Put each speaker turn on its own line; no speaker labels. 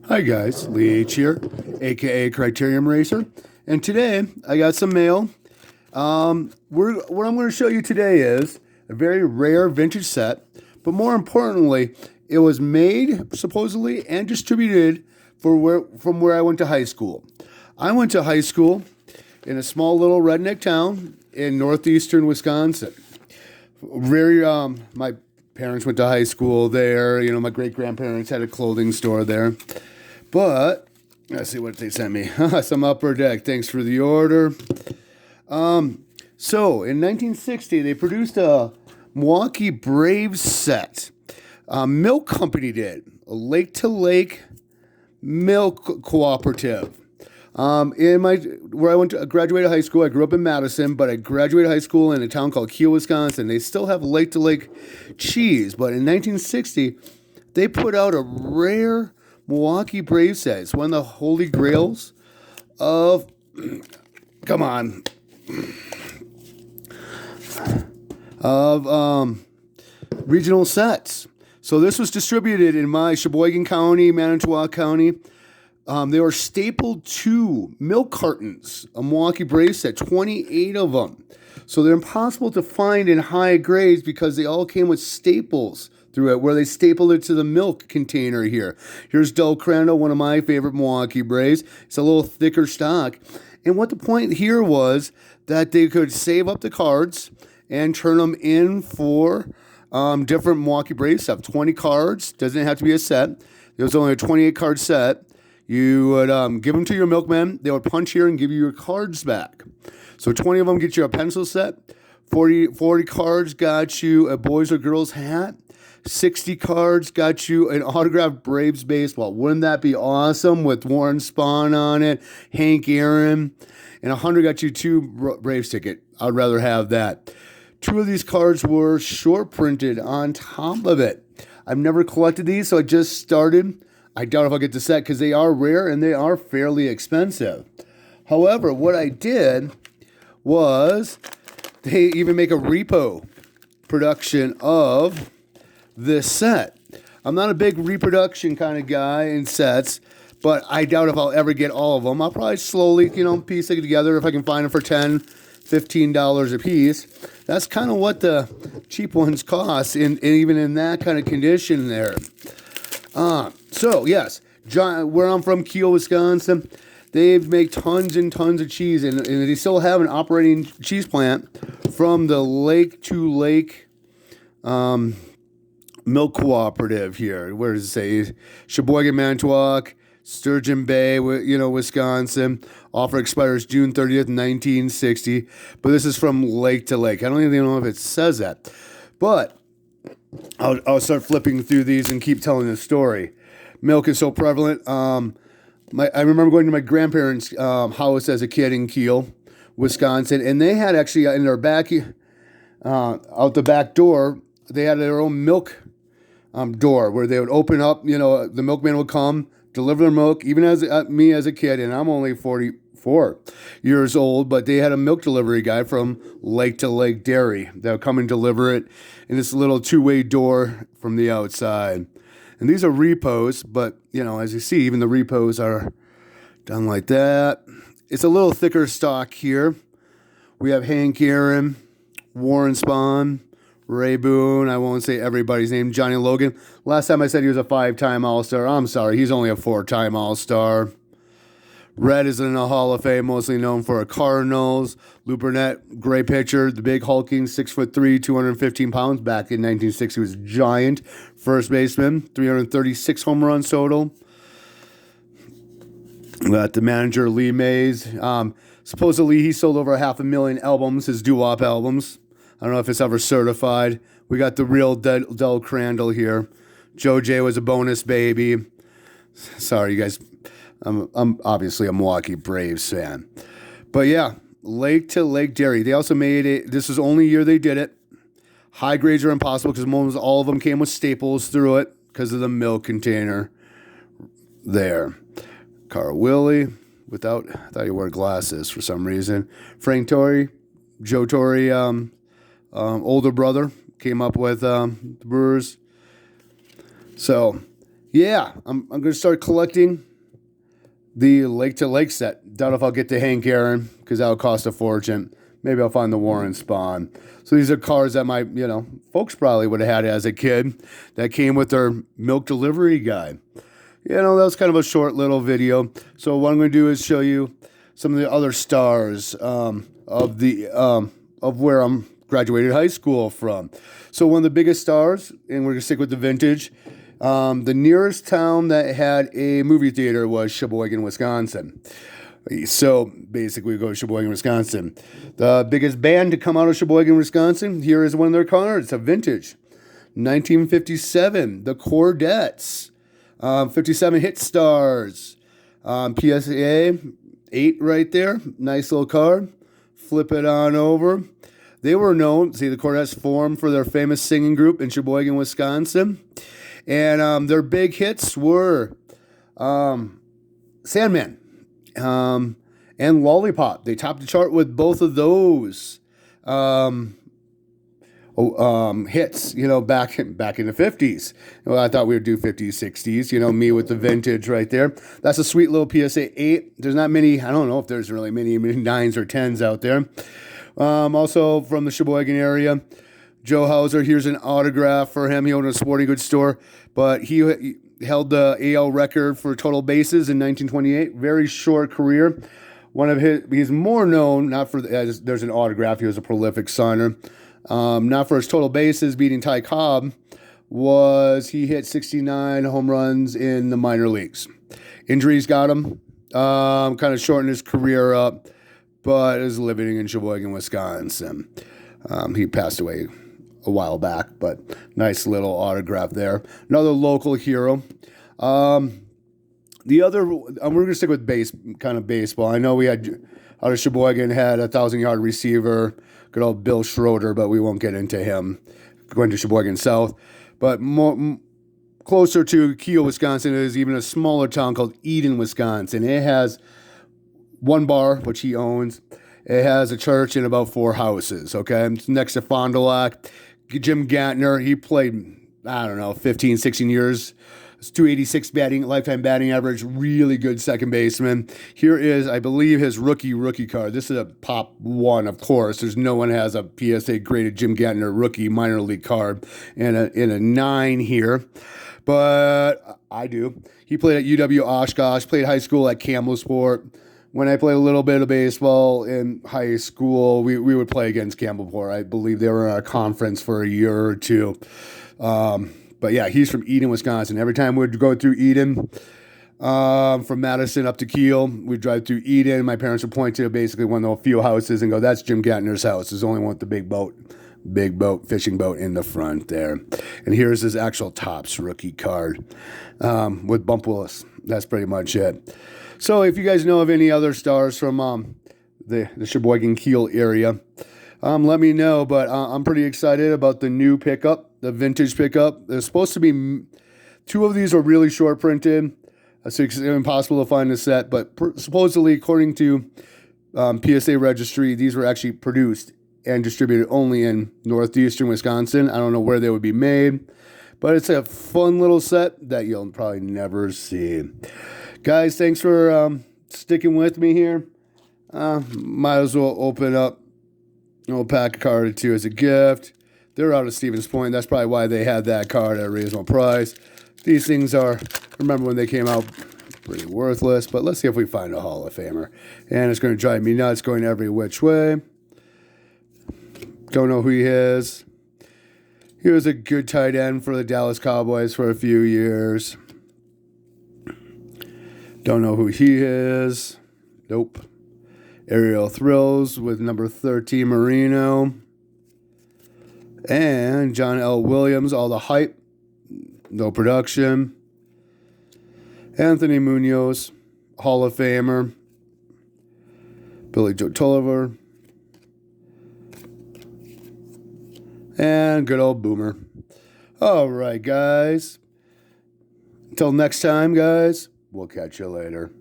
Hi guys, Lee H here, aka Criterium Racer, and today I got some mail. What I'm going to show you today is a very rare vintage set, but more importantly, it was made supposedly and distributed from where I went to high school. I went to high school in a small little redneck town in northeastern Wisconsin. My parents went to high school there. You know, my great grandparents had a clothing store there. But let's see what they sent me. Some upper deck. Thanks for the order. So in 1960, they produced a Milwaukee Braves set. Milk Company did a Lake to Lake Milk Cooperative. Where I went to graduated high school, I grew up in Madison, but I graduated high school in a town called Kiel, Wisconsin. They still have Lake to Lake cheese, but in 1960, they put out a rare Milwaukee Braves set. It's one of the holy grails of, regional sets. So this was distributed in my Sheboygan County, Manitowoc County. They were stapled to milk cartons, a Milwaukee Braves set, 28 of them. So they're impossible to find in high grades because they all came with staples through it, where they stapled it to the milk container here. Here's Del Crandall, one of my favorite Milwaukee Braves. It's a little thicker stock. And what the point here was that they could save up the cards and turn them in for different Milwaukee Braves stuff. 20 cards, doesn't have to be a set. There was only a 28 card set. You would give them to your milkman. They would punch here and give you your cards back. So 20 of them get you a pencil set. 40 cards got you a boys or girls hat. 60 cards got you an autographed Braves baseball. Wouldn't that be awesome with Warren Spahn on it, Hank Aaron? And 100 got you 2 Braves ticket. I'd rather have that. 2 of these cards were short printed on top of it. I've never collected these, so I just started. I doubt if I'll get the set because they are rare and they are fairly expensive. However, what I did was they even make a repo production of this set. I'm not a big reproduction kind of guy in sets, but I doubt if I'll ever get all of them. I'll probably slowly, piece it together if I can find them for $10, $15 a piece. That's kind of what the cheap ones cost, even in that kind of condition there. So yes, where I'm from, Kiel, Wisconsin, they make tons and tons of cheese, and they still have an operating cheese plant from the Lake to Lake Milk Cooperative here. Where does it say? Sheboygan, Manitowoc, Sturgeon Bay, Wisconsin. Offer expires June 30th, 1960. But this is from Lake to Lake. I don't even know if it says that. But I'll start flipping through these and keep telling the story. Milk is so prevalent. I remember going to my grandparents' house as a kid in Kiel, Wisconsin, and they had actually in their out the back door, they had their own milk door where they would open up. The milkman would come, deliver their milk. Even as me as a kid, and I'm only 44 years old, but they had a milk delivery guy from Lake to Lake Dairy that would come and deliver it in this little 2-way door from the outside. And these are repos, but as you see, even the repos are done like that. It's a little thicker stock here. We have Hank Aaron, Warren Spahn, Ray Boone. I won't say everybody's name. Johnny Logan. Last time I said he was a 5-time All-Star. I'm sorry, he's only a 4-time All-Star. Red is in the Hall of Fame, mostly known for Cardinals. Lou Burnett, great pitcher. The big hulking, 6'3", 215 pounds. Back in 1960, was giant. First baseman, 336 home runs total. We got the manager, Lee Mays. Supposedly, he sold over 500,000 albums, his doo-wop albums. I don't know if it's ever certified. We got the real Del Crandall here. Joe J was a bonus baby. Sorry, you guys. I'm obviously a Milwaukee Braves fan. But yeah, Lake to Lake Dairy. They also made it. This was the only year they did it. High grades are impossible because almost all of them came with staples through it because of the milk container there. Carl Willie, I thought he wore glasses for some reason. Frank Torrey, Joe Torrey, older brother, came up with the Brewers. So yeah, I'm going to start collecting the Lake to Lake set. Doubt if I'll get to Hank Aaron because that'll cost a fortune. Maybe I'll find the Warren Spawn. So these are cars that my, folks probably would have had as a kid that came with their milk delivery guy. That was kind of a short little video. So what I'm going to do is show you some of the other stars of where I'm graduated high school from. So one of the biggest stars, and we're going to stick with the vintage, the nearest town that had a movie theater was Sheboygan, Wisconsin. So basically we go to Sheboygan, Wisconsin. The biggest band to come out of Sheboygan, Wisconsin, here is one of their cars. It's a vintage. 1957, the Cordettes. 57 hit stars. PSA 8 right there. Nice little car. Flip it on over. They were known, the Cordettes formed for their famous singing group in Sheboygan, Wisconsin. And their big hits were Sandman and Lollipop. They topped the chart with both of those hits, back in the 50s. Well, I thought we would do 50s, 60s, me with the vintage right there. That's a sweet little PSA 8. There's not many, I don't know if there's really many 9s or 10s out there. Also from the Sheboygan area, Joe Hauser, here's an autograph for him. He owned a sporting goods store, but he held the AL record for total bases in 1928. Very short career. He's more known, not for, there's an autograph, he was a prolific signer. Not for his total bases, beating Ty Cobb, he hit 69 home runs in the minor leagues. Injuries got him, kind of shortened his career up, but is living in Sheboygan, Wisconsin. He passed away a while back, but nice little autograph there. Another local hero. We're going to stick with baseball. I know we had, out of Sheboygan, had a 1,000-yard receiver, good old Bill Schroeder, but we won't get into him. Going to Sheboygan South. But closer to Keele, Wisconsin, is even a smaller town called Eden, Wisconsin. It has one bar, which he owns. It has a church and about 4 houses, okay? It's next to Fond du Lac. Jim Gattner, he played, 15, 16 years. It's 286 lifetime batting average, really good second baseman. Here is, I believe, his rookie card. This is a pop one, of course. There's no one has a PSA graded Jim Gattner rookie minor league card in a 9 here. But I do. He played at UW Oshkosh, played high school at Campbellsport. When I played a little bit of baseball in high school, we would play against Campbellport. I believe they were in a conference for a year or two. But yeah, he's from Eden, Wisconsin. Every time we'd go through Eden, from Madison up to Keele, we'd drive through Eden. My parents would point to basically one of the few houses and go, "That's Jim Gattner's house. There's only one with the big boat, fishing boat in the front there." And here's his actual Topps rookie card with Bump Willis. That's pretty much it. So if you guys know of any other stars from the Sheboygan Keele area, let me know. But I'm pretty excited about the new pickup, the vintage pickup. There's supposed to be 2 of these are really short printed, so it's impossible to find the set. But supposedly, according to PSA Registry, these were actually produced and distributed only in northeastern Wisconsin. I don't know where they would be made, but it's a fun little set that you'll probably never see. Guys, thanks for sticking with me here. Might as well open up a little pack of card or 2 as a gift. They're out of Stevens Point. That's probably why they had that card at a reasonable price. These things are, remember when they came out, pretty worthless. But let's see if we find a Hall of Famer. And it's going to drive me nuts going every which way. Don't know who he is. He was a good tight end for the Dallas Cowboys for a few years. Don't know who he is. Nope. Aerial Thrills with number 13 Marino. And John L. Williams, all the hype. No production. Anthony Munoz, Hall of Famer. Billy Joe Tolliver. And good old Boomer. All right, guys. Until next time, guys. We'll catch you later.